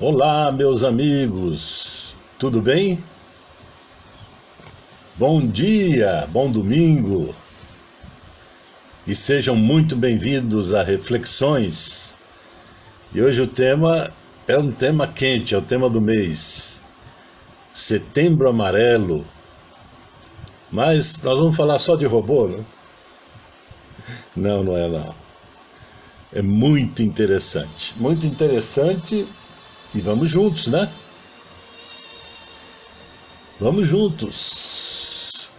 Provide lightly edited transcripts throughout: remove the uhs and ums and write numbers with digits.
Olá, meus amigos, tudo bem? Bom dia, bom domingo e sejam muito bem-vindos a Reflexões. E hoje o tema é um tema quente, é o tema do mês, Setembro Amarelo. Mas nós vamos falar só de robô, né? Não, não é não. É muito interessante e vamos juntos, né? Vamos juntos.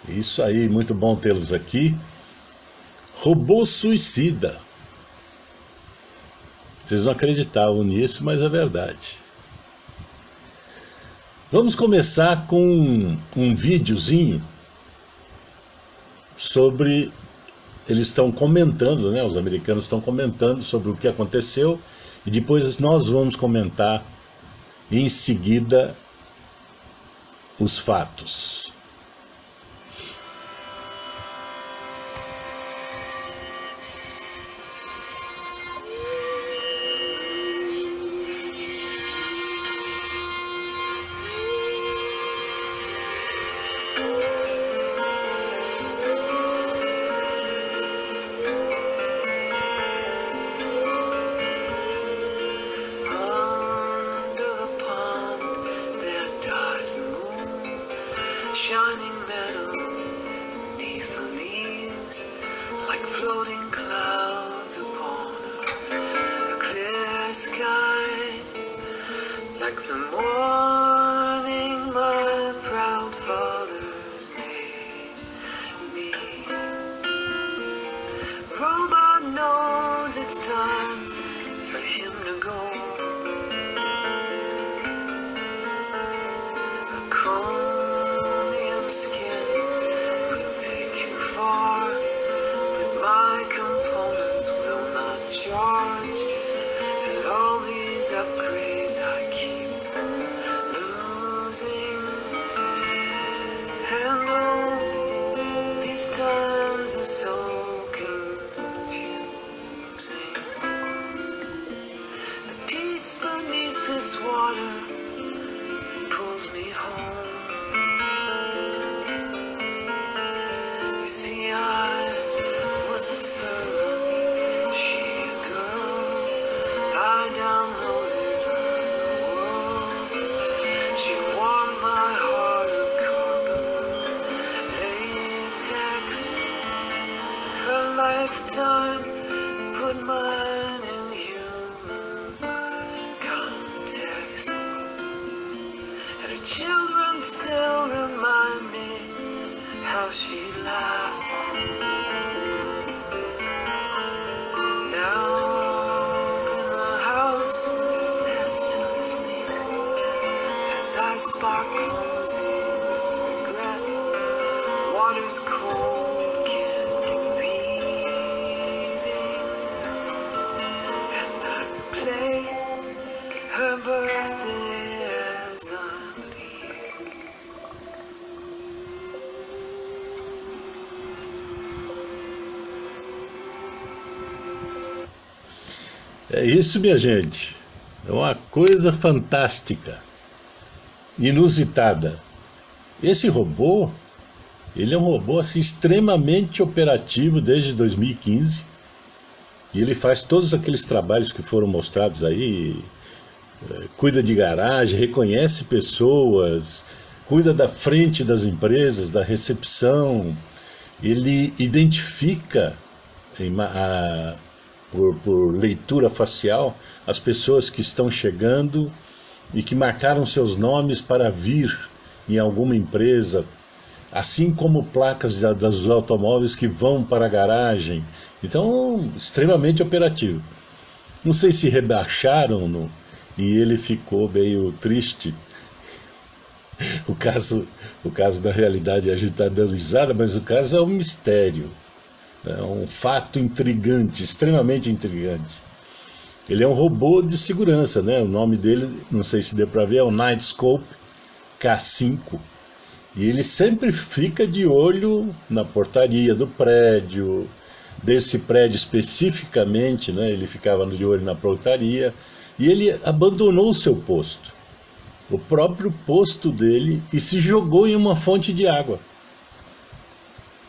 Isso aí, muito bom tê-los aqui. Robô suicida. Vocês não acreditavam nisso, mas é verdade. Vamos começar com um videozinho sobre... Eles estão comentando, né? Os americanos estão comentando sobre o que aconteceu e depois nós vamos comentar em seguida os fatos. Shining metal beneath the leaves, like floating clouds upon a clear sky, like the morning my proud fathers made me. Robot knows it's time for him to go. Skin will take you far, but my components will not charge. And all these upgrades I keep losing. And oh, these times are so confusing. The peace beneath this water pulls me home. See, I was a servant, she a girl. I downloaded her world. She won my heart of carbon latex. Her lifetime put mine in human context. And her children still remind me how she laughed. Now in the house, they're still asleep as I spark cozy with regret. Water's cold, can't get breathing, and I replay her birthday as I'm leaving. É isso, minha gente. É uma coisa fantástica, inusitada. Esse robô, ele é um robô assim, extremamente operativo desde 2015. E ele faz todos aqueles trabalhos que foram mostrados aí. Cuida de garagem, reconhece pessoas, cuida da frente das empresas, da recepção. Ele identifica por leitura facial as pessoas que estão chegando e que marcaram seus nomes para vir em alguma empresa, assim como placas dos automóveis que vão para a garagem. Então, extremamente operativo. Não sei se rebaixaram e ele ficou meio triste. O caso da realidade a gente está dando risada, mas o caso é um mistério. É um fato intrigante, extremamente intrigante. Ele é um robô de segurança, né? O nome dele, não sei se deu para ver, é o Knightscope K5. E ele sempre fica de olho na portaria do prédio, desse prédio especificamente, né? Ele ficava de olho na portaria, e ele abandonou o seu posto, o próprio posto dele, e se jogou em uma fonte de água,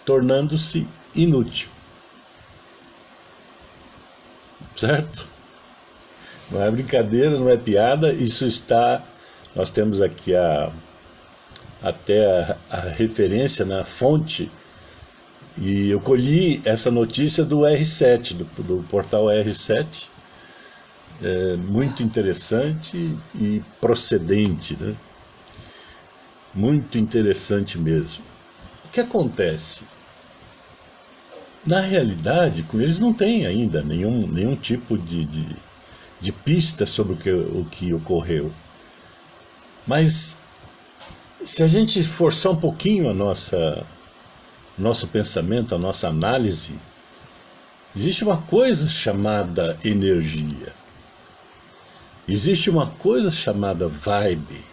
tornando-se inútil. Certo? Não é brincadeira, não é piada, isso está... Nós temos aqui até a referência na fonte, e eu colhi essa notícia do R7, do portal R7, muito interessante e procedente, né? Muito interessante mesmo. O que acontece? Na realidade, eles não têm ainda nenhum tipo de pista sobre o que ocorreu. Mas se a gente forçar um pouquinho nosso pensamento, a nossa análise, existe uma coisa chamada energia. Existe uma coisa chamada vibe,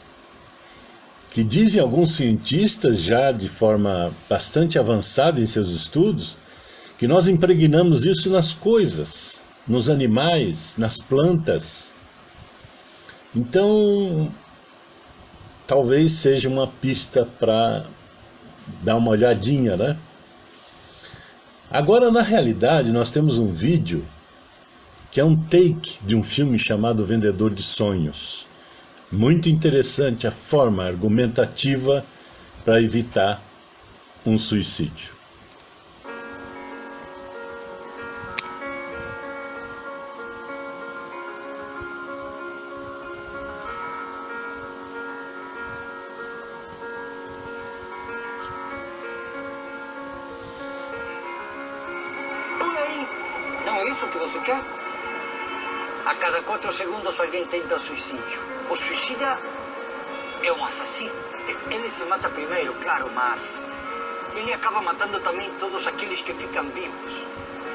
que dizem alguns cientistas já de forma bastante avançada em seus estudos, que nós impregnamos isso nas coisas, nos animais, nas plantas. Então, talvez seja uma pista para dar uma olhadinha, né? Agora, na realidade, nós temos um vídeo que é um take de um filme chamado Vendedor de Sonhos. Muito interessante a forma argumentativa para evitar um suicídio. Não é isso que você quer? A cada 4 segundos alguém tenta suicídio. O suicida é um assassino. Ele se mata primeiro, claro, mas ele acaba matando também todos aqueles que ficam vivos.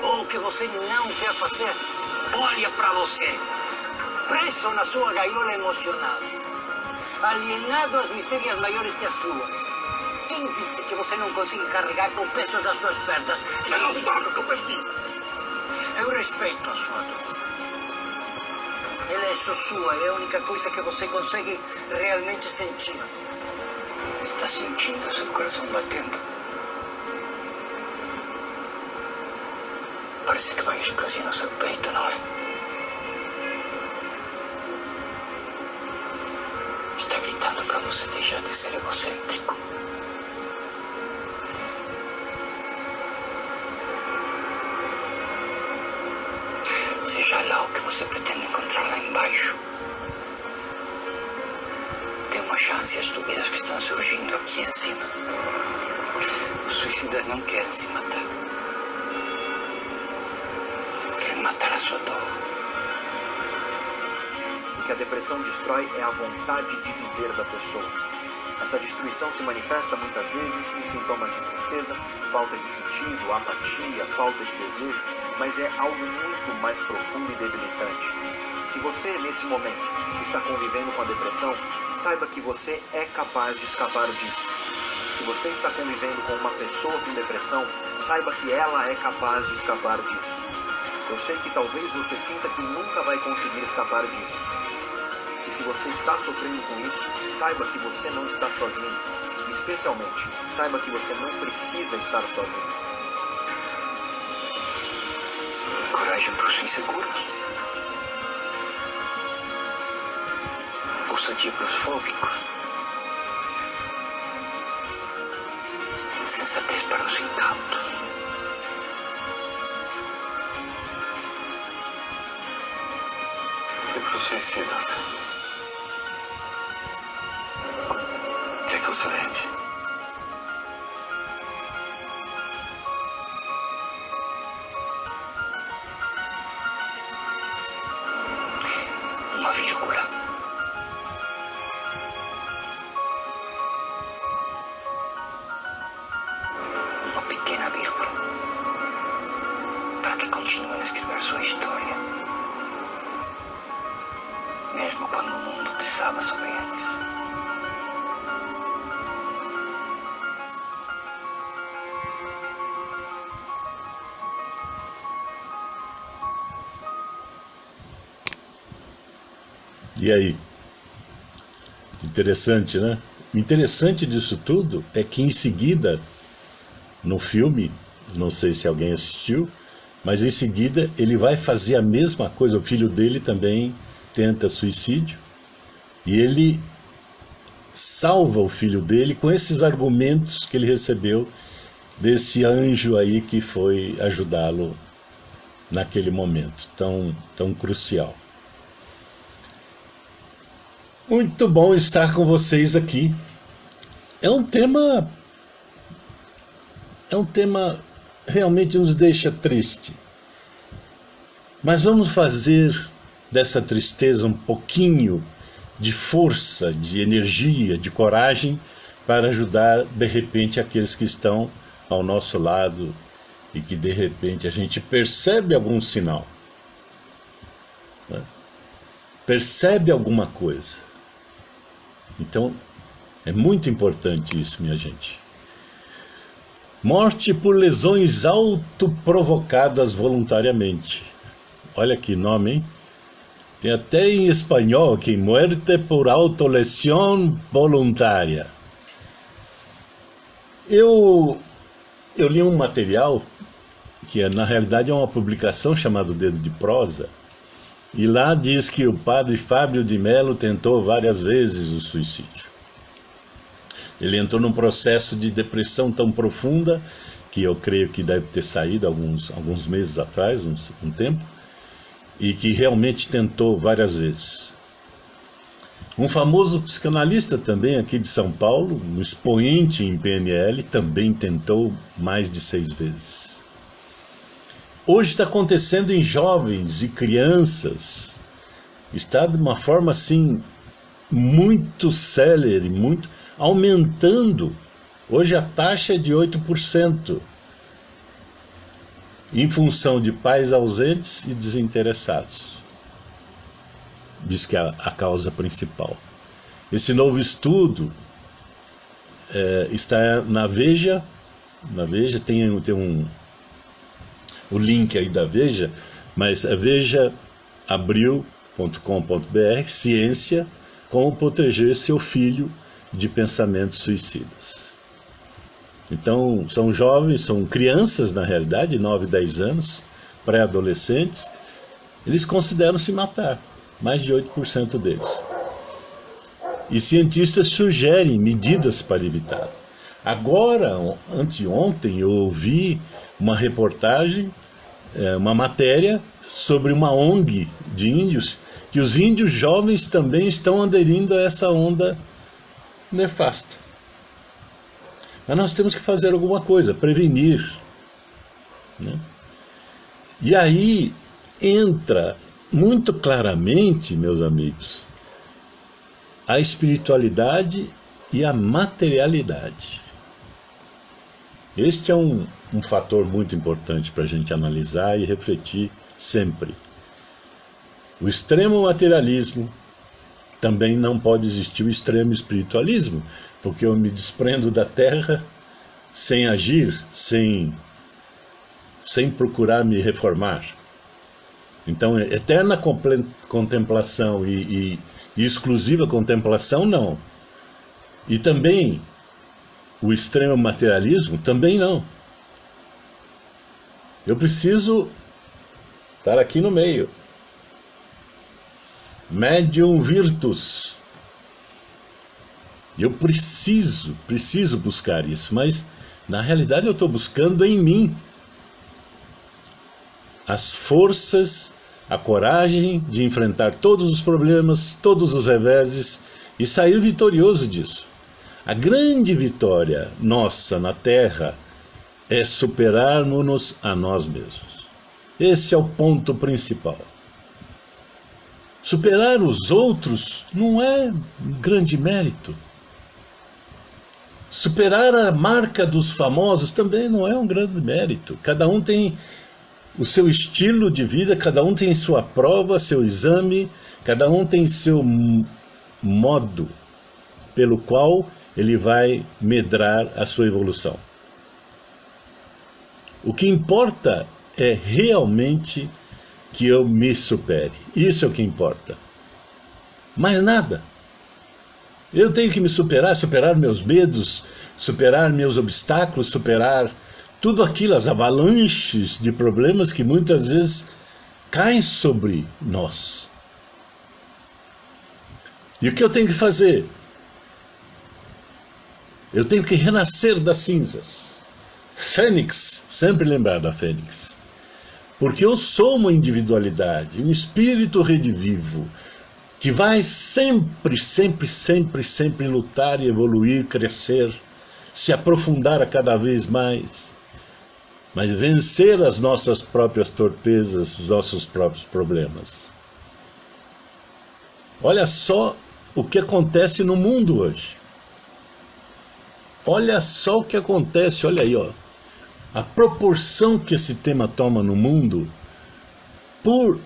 O que você não quer fazer, olha para você. Preso na sua gaiola emocional. Alienado às misérias maiores que as suas. Quem disse que você não consegue carregar com o peso das suas pernas? Você não sabe o que eu perdi. Eu respeito a sua dor. Ela é só sua, é a única coisa que você consegue realmente sentir. Está sentindo seu coração batendo? Parece que vai explodir no seu peito, não é? Está gritando para você deixar de ser egocêntrico. Seja lá o que você pretende encontrar lá embaixo. Tem uma chance as dúvidas que estão surgindo aqui em cima. Os suicidas não querem se matar. Querem matar a sua dor. O que a depressão destrói é a vontade de viver da pessoa. Essa destruição se manifesta muitas vezes em sintomas de tristeza, falta de sentido, apatia, falta de desejo, mas é algo muito mais profundo e debilitante. Se você, nesse momento, está convivendo com a depressão, saiba que você é capaz de escapar disso. Se você está convivendo com uma pessoa com depressão, saiba que ela é capaz de escapar disso. Eu sei que talvez você sinta que nunca vai conseguir escapar disso. E se você está sofrendo com isso, saiba que você não está sozinho. Especialmente, saiba que você não precisa estar sozinho. Coragem para os inseguros. Ousadia para os fóbicos. Sensatez para os incautos. E para os suicidas. O que é que você vende? Uma vírgula. Uma pequena vírgula. Para que continuem a escrever sua história. Mesmo quando o mundo desaba sobre eles. E aí? Interessante, né? O interessante disso tudo é que em seguida, no filme, não sei se alguém assistiu, mas em seguida ele vai fazer a mesma coisa. O filho dele também tenta suicídio e ele salva o filho dele com esses argumentos que ele recebeu desse anjo aí que foi ajudá-lo naquele momento tão crucial. Muito bom estar com vocês aqui. É um tema realmente nos deixa triste. Mas vamos fazer dessa tristeza um pouquinho de força, de energia, de coragem para ajudar de repente aqueles que estão ao nosso lado e que de repente a gente percebe algum sinal, né? Percebe alguma coisa. Então é muito importante isso, minha gente. Morte por lesões autoprovocadas voluntariamente. Olha que nome, hein? Tem até em espanhol aqui, muerte por autolesión voluntária. Eu li um material que na realidade é uma publicação chamada Dedo de Prosa, e lá diz que o padre Fábio de Mello tentou várias vezes o suicídio. Ele entrou num processo de depressão tão profunda, que eu creio que deve ter saído alguns meses atrás, um tempo, e que realmente tentou várias vezes. Um famoso psicanalista também aqui de São Paulo, um expoente em PNL, também tentou mais de 6 vezes. Hoje está acontecendo em jovens e crianças, está de uma forma assim muito célere, muito aumentando. Hoje a taxa é de 8%, em função de pais ausentes e desinteressados. Diz que é a causa principal. Esse novo estudo está na Veja. Na Veja tem o link aí da Veja, mas é vejaabril.com.br, ciência, como proteger seu filho de pensamentos suicidas. Então, são jovens, são crianças na realidade, 9, 10 anos, pré-adolescentes, eles consideram se matar, mais de 8% deles. E cientistas sugerem medidas para evitar. Agora, anteontem, eu ouvi uma reportagem, uma matéria sobre uma ONG de índios, que os índios jovens também estão aderindo a essa onda nefasta. Mas nós temos que fazer alguma coisa, prevenir, né? E aí entra muito claramente, meus amigos, a espiritualidade e a materialidade. Este é um fator muito importante para a gente analisar e refletir sempre. O extremo materialismo, também não pode existir o extremo espiritualismo, porque eu me desprendo da terra sem agir, sem procurar me reformar. Então, eterna contemplação e exclusiva contemplação, não. E também o extremo materialismo, também não. Eu preciso estar aqui no meio. Medium virtus. Eu preciso buscar isso, mas na realidade eu estou buscando em mim as forças, a coragem de enfrentar todos os problemas, todos os reveses e sair vitorioso disso. A grande vitória nossa na Terra é superarmos-nos a nós mesmos. Esse é o ponto principal. Superar os outros não é um grande mérito. Superar a marca dos famosos também não é um grande mérito. Cada um tem o seu estilo de vida, cada um tem sua prova, seu exame, cada um tem seu modo pelo qual ele vai medrar a sua evolução. O que importa é realmente que eu me supere. Isso é o que importa. Mais nada. Eu tenho que me superar, superar meus medos, superar meus obstáculos, superar tudo aquilo, as avalanches de problemas que muitas vezes caem sobre nós. E o que eu tenho que fazer? Eu tenho que renascer das cinzas. Fênix, sempre lembrar da Fênix. Porque eu sou uma individualidade, um espírito redivivo, que vai sempre, sempre, sempre, sempre lutar e evoluir, crescer, se aprofundar a cada vez mais, mas vencer as nossas próprias torpezas, os nossos próprios problemas. Olha só o que acontece no mundo hoje. Olha só o que acontece, olha aí, ó. A proporção que esse tema toma no mundo por...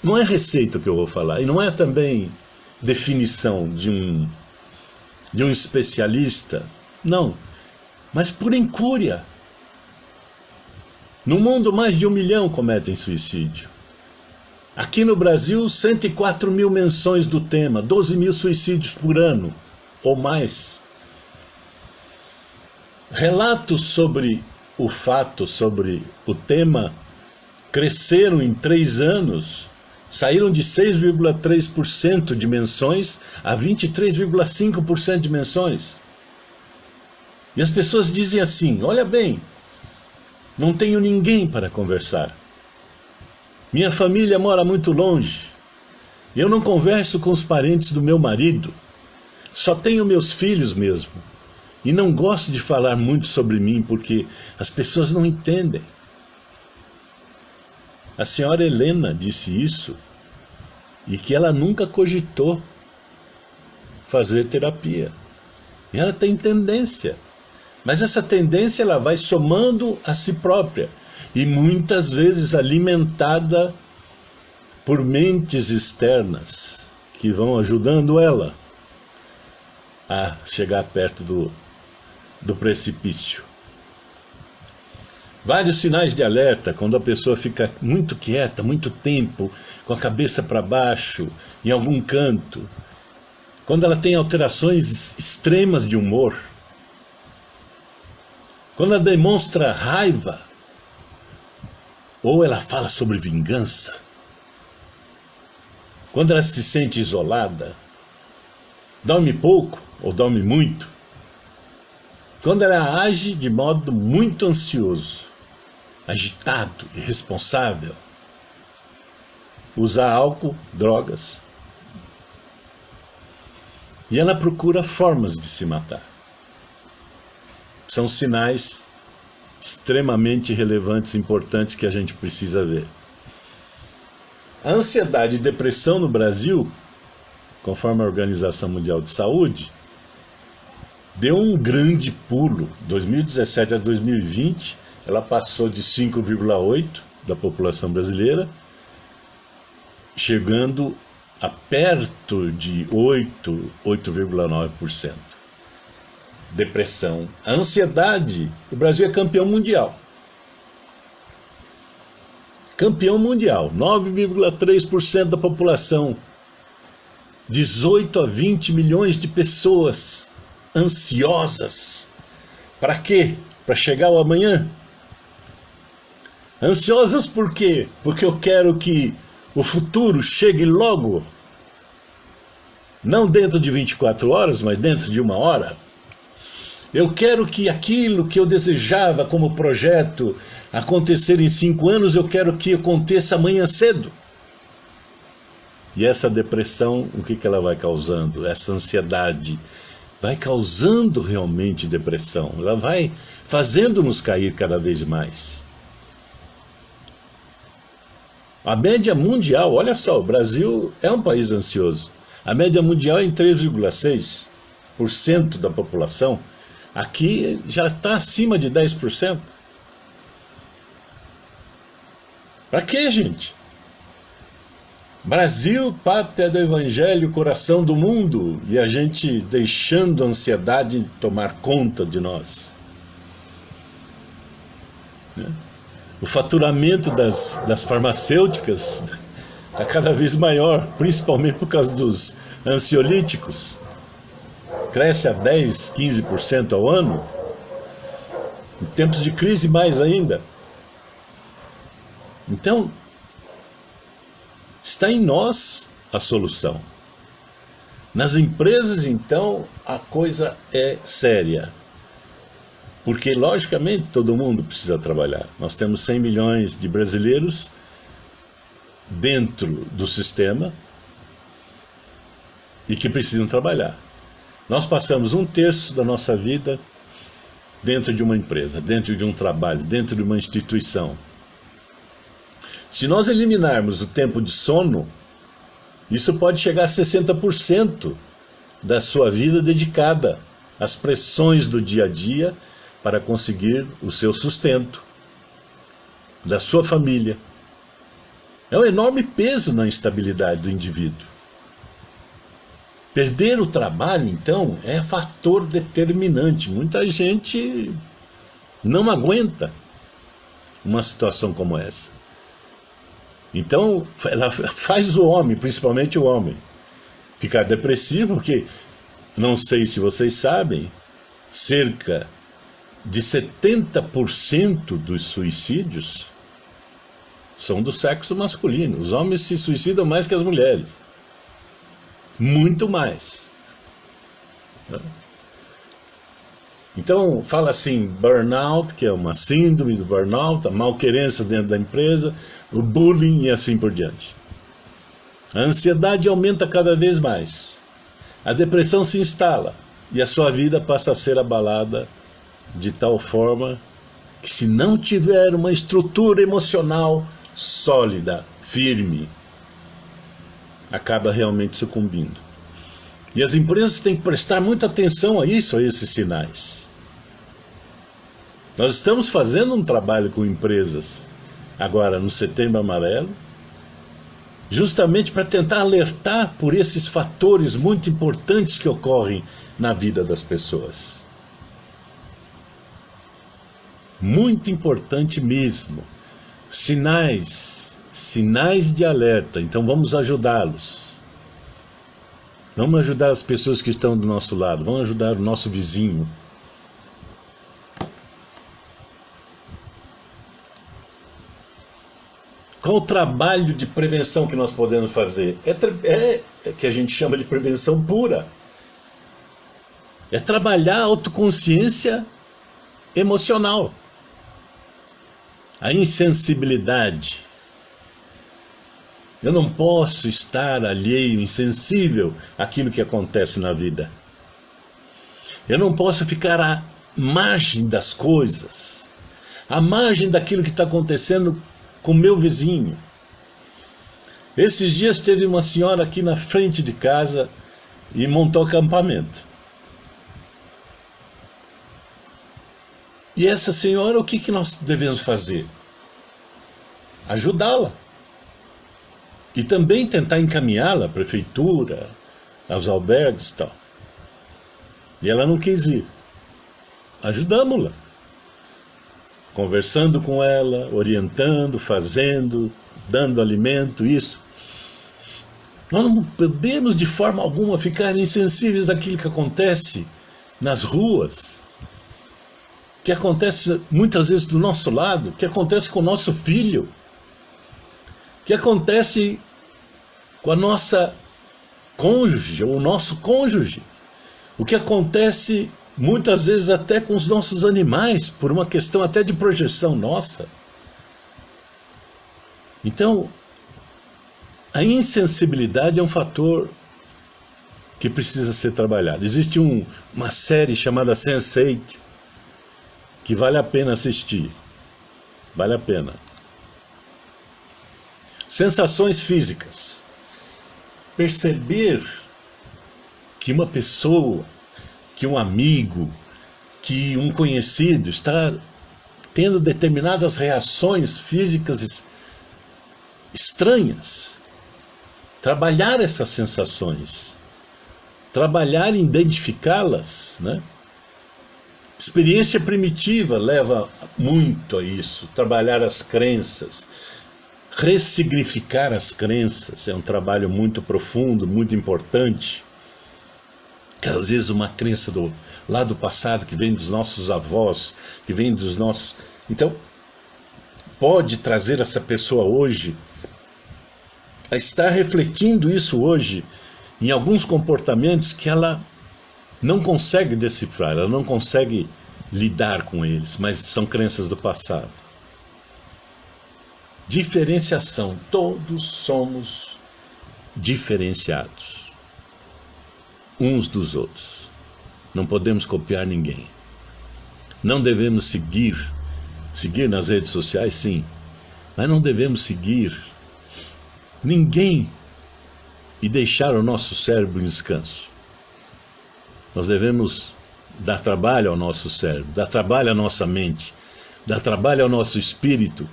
Não é receita que eu vou falar, e não é também definição de um especialista, não, mas por incúria. No mundo, mais de 1 milhão cometem suicídio. Aqui no Brasil, 104 mil menções do tema, 12 mil suicídios por ano, ou mais. Relatos sobre o fato, sobre o tema, cresceram em 3 anos, saíram de 6,3% de menções a 23,5% de menções. E as pessoas dizem assim, olha bem, não tenho ninguém para conversar. Minha família mora muito longe. Eu não converso com os parentes do meu marido. Só tenho meus filhos mesmo. E não gosto de falar muito sobre mim porque as pessoas não entendem. A senhora Helena disse isso e que ela nunca cogitou fazer terapia. E ela tem tendência. Mas essa tendência ela vai somando a si própria. E muitas vezes alimentada por mentes externas que vão ajudando ela a chegar perto do precipício. Vários sinais de alerta quando a pessoa fica muito quieta, muito tempo, com a cabeça para baixo, em algum canto. Quando ela tem alterações extremas de humor. Quando ela demonstra raiva. Ou ela fala sobre vingança. Quando ela se sente isolada. Dorme pouco ou dorme muito. Quando ela age de modo muito ansioso, agitado, irresponsável. Usar álcool, drogas. E ela procura formas de se matar. São sinais extremamente relevantes e importantes que a gente precisa ver. A ansiedade e depressão no Brasil, conforme a Organização Mundial de Saúde, deu um grande pulo. 2017 a 2020, ela passou de 5,8% da população brasileira, chegando a perto de 8,9%. Depressão. A ansiedade, o Brasil é campeão mundial. Campeão mundial, 9,3% da população. 18 a 20 milhões de pessoas ansiosas. Para quê? Para chegar ao amanhã? Ansiosas por quê? Porque eu quero que o futuro chegue logo. Não dentro de 24 horas, mas dentro de 1 hora. Eu quero que aquilo que eu desejava como projeto acontecer em 5 anos, eu quero que aconteça amanhã cedo. E essa depressão, o que ela vai causando? Essa ansiedade vai causando realmente depressão. Ela vai fazendo-nos cair cada vez mais. A média mundial, olha só, o Brasil é um país ansioso. A média mundial é em 3,6% da população. Aqui já está acima de 10%. Para quê, gente? Brasil, pátria do Evangelho, coração do mundo, e a gente deixando a ansiedade tomar conta de nós. O faturamento das farmacêuticas está cada vez maior, principalmente por causa dos ansiolíticos. Cresce a 10, 15% ao ano. Em tempos de crise, mais ainda. Então, está em nós a solução. Nas empresas, então, a coisa é séria. Porque, logicamente, todo mundo precisa trabalhar. Nós temos 100 milhões de brasileiros dentro do sistema e que precisam trabalhar. Nós passamos 1/3 da nossa vida dentro de uma empresa, dentro de um trabalho, dentro de uma instituição. Se nós eliminarmos o tempo de sono, isso pode chegar a 60% da sua vida dedicada às pressões do dia a dia para conseguir o seu sustento, da sua família. É um enorme peso na instabilidade do indivíduo. Perder o trabalho, então, é fator determinante. Muita gente não aguenta uma situação como essa. Então, ela faz o homem, principalmente o homem, ficar depressivo, porque, não sei se vocês sabem, cerca de 70% dos suicídios são do sexo masculino. Os homens se suicidam mais que as mulheres. Muito mais. Então, fala assim, burnout, que é uma síndrome do burnout, a malquerença dentro da empresa, o bullying e assim por diante. A ansiedade aumenta cada vez mais. A depressão se instala e a sua vida passa a ser abalada de tal forma que, se não tiver uma estrutura emocional sólida, firme, acaba realmente sucumbindo. E as empresas têm que prestar muita atenção a isso, a esses sinais. Nós estamos fazendo um trabalho com empresas agora no Setembro Amarelo, justamente para tentar alertar por esses fatores muito importantes que ocorrem na vida das pessoas. Muito importante mesmo. Sinais de alerta. Então vamos ajudá-los. Vamos ajudar as pessoas que estão do nosso lado. Vamos ajudar o nosso vizinho. Qual o trabalho de prevenção que nós podemos fazer? É que a gente chama de prevenção pura. É trabalhar a autoconsciência emocional. A insensibilidade. Eu não posso estar alheio, insensível àquilo que acontece na vida. Eu não posso ficar à margem das coisas, à margem daquilo que está acontecendo com o meu vizinho. Esses dias teve uma senhora aqui na frente de casa e montou acampamento. E essa senhora, o que nós devemos fazer? Ajudá-la. E também tentar encaminhá-la à prefeitura, aos albergues e tal. E ela não quis ir. Ajudamos-la. Conversando com ela, orientando, fazendo, dando alimento, isso. Nós não podemos de forma alguma ficar insensíveis àquilo que acontece nas ruas, que acontece muitas vezes do nosso lado, que acontece com o nosso filho, que acontece com a nossa cônjuge, ou o nosso cônjuge, o que acontece muitas vezes até com os nossos animais, por uma questão até de projeção nossa. Então, a insensibilidade é um fator que precisa ser trabalhado. Existe uma série chamada Sense8, que vale a pena assistir. Vale a pena. Sensações físicas. Perceber que uma pessoa, que um amigo, que um conhecido está tendo determinadas reações físicas estranhas. Trabalhar essas sensações. Trabalhar em identificá-las, né? Experiência primitiva leva muito a isso. Trabalhar as crenças. ressignificar as crenças é um trabalho muito profundo, muito importante. Que às vezes uma crença lá do passado, que vem dos nossos avós, que vem dos nossos... Então, pode trazer essa pessoa hoje a estar refletindo isso hoje em alguns comportamentos que ela não consegue decifrar, ela não consegue lidar com eles, mas são crenças do passado. Diferenciação. Todos somos diferenciados uns dos outros. Não podemos copiar ninguém. Não devemos seguir nas redes sociais, sim, mas não devemos seguir ninguém e deixar o nosso cérebro em descanso. Nós devemos dar trabalho ao nosso cérebro, dar trabalho à nossa mente, dar trabalho ao nosso espírito,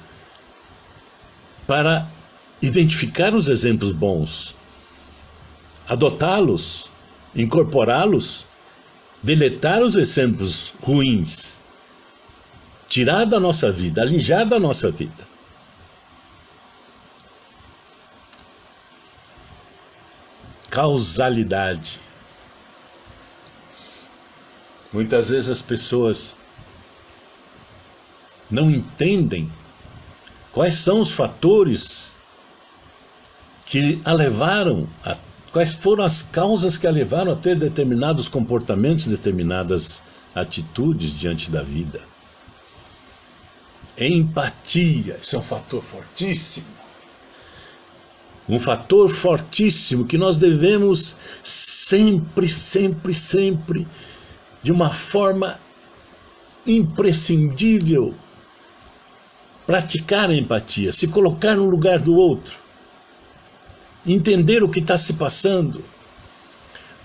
para identificar os exemplos bons, adotá-los, incorporá-los, deletar os exemplos ruins, tirar da nossa vida, alijar da nossa vida. Causalidade. Muitas vezes as pessoas não entendem quais são os fatores que a levaram, quais foram as causas que a levaram a ter determinados comportamentos, determinadas atitudes diante da vida. Empatia, isso é um fator fortíssimo. Um fator fortíssimo que nós devemos sempre, de uma forma imprescindível, praticar a empatia, se colocar no lugar do outro, entender o que está se passando,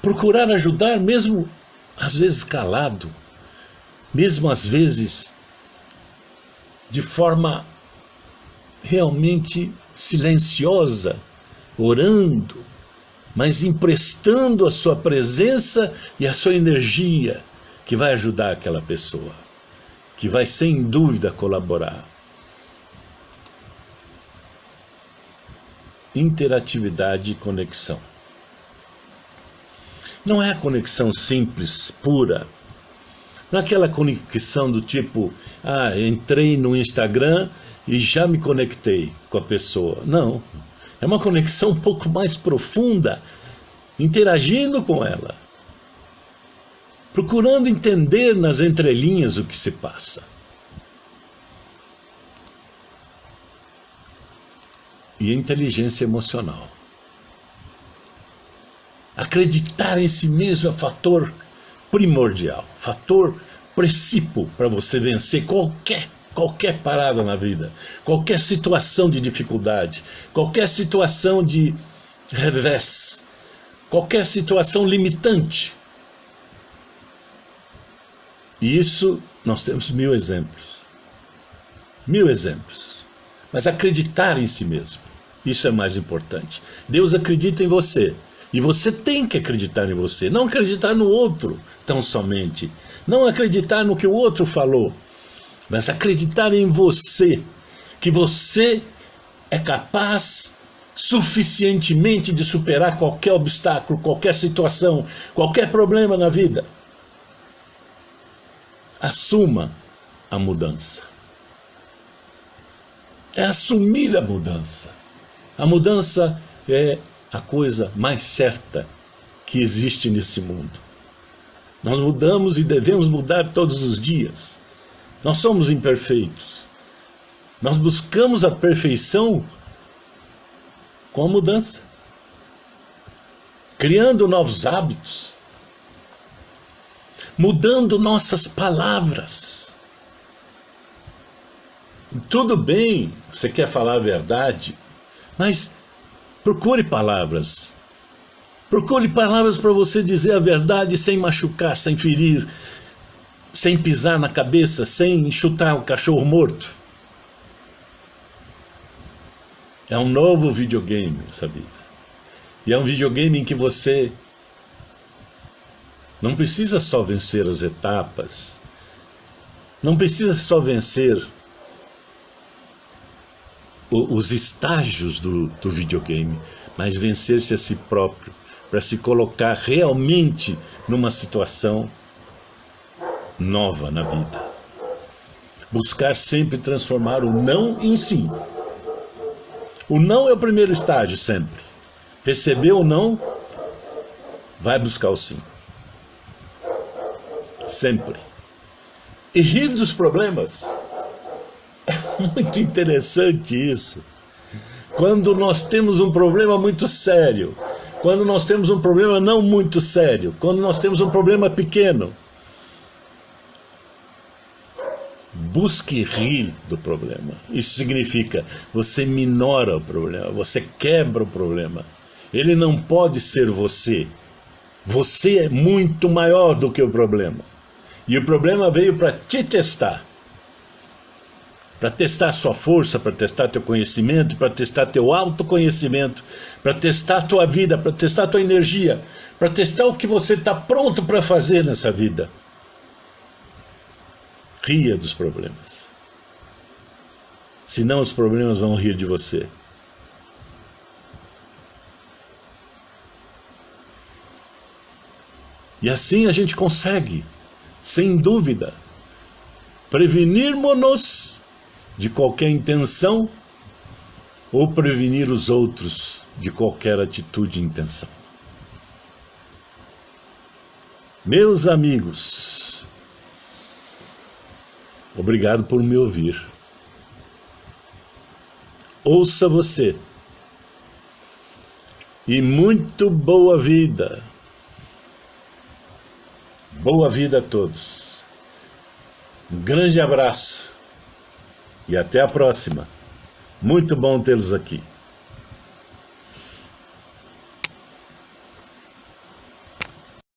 procurar ajudar, mesmo às vezes calado, mesmo às vezes de forma realmente silenciosa, orando, mas emprestando a sua presença e a sua energia, que vai ajudar aquela pessoa, que vai sem dúvida colaborar. Interatividade e conexão. Não é a conexão simples, pura. Não é aquela conexão do tipo, entrei no Instagram e já me conectei com a pessoa. Não. É uma conexão um pouco mais profunda, interagindo com ela, procurando entender nas entrelinhas o que se passa. E a inteligência emocional. Acreditar em si mesmo é fator primordial, fator precípio para você vencer qualquer parada na vida, qualquer situação de dificuldade, qualquer situação de revés, qualquer situação limitante. E isso nós temos 1000 exemplos. 1000 exemplos. Mas acreditar em si mesmo, isso é mais importante. Deus acredita em você. E você tem que acreditar em você. Não acreditar no outro tão somente. Não acreditar no que o outro falou. Mas acreditar em você. Que você é capaz suficientemente de superar qualquer obstáculo, qualquer situação, qualquer problema na vida. Assuma a mudança. É assumir a mudança. A mudança é a coisa mais certa que existe nesse mundo. Nós mudamos e devemos mudar todos os dias. Nós somos imperfeitos. Nós buscamos a perfeição com a mudança, criando novos hábitos, mudando nossas palavras. Tudo bem, você quer falar a verdade, mas procure palavras. Procure palavras para você dizer a verdade sem machucar, sem ferir, sem pisar na cabeça, sem chutar o cachorro morto. É um novo videogame essa vida. E é um videogame em que você não precisa só vencer as etapas, não precisa só vencer os estágios do videogame, mas vencer-se a si próprio, para se colocar realmente numa situação nova na vida. Buscar sempre transformar o não em sim. O não é o primeiro estágio sempre. Receber o não, vai buscar o sim. Sempre. E rir dos problemas. É muito interessante isso. Quando nós temos um problema muito sério, quando nós temos um problema não muito sério, quando nós temos um problema pequeno, busque rir do problema. Isso significa, você minora o problema, você quebra o problema. Ele não pode ser você. Você é muito maior do que o problema. E o problema veio para te testar. Para testar a sua força, para testar teu conhecimento, para testar teu autoconhecimento, para testar a tua vida, para testar a tua energia, para testar o que você está pronto para fazer nessa vida. Ria dos problemas. Senão os problemas vão rir de você. E assim a gente consegue, sem dúvida, prevenirmos-nos de qualquer intenção ou prevenir os outros de qualquer atitude e intenção. Meus amigos, obrigado por me ouvir. Ouça você. E muito boa vida. Boa vida a todos. Um grande abraço. E até a próxima. Muito bom tê-los aqui.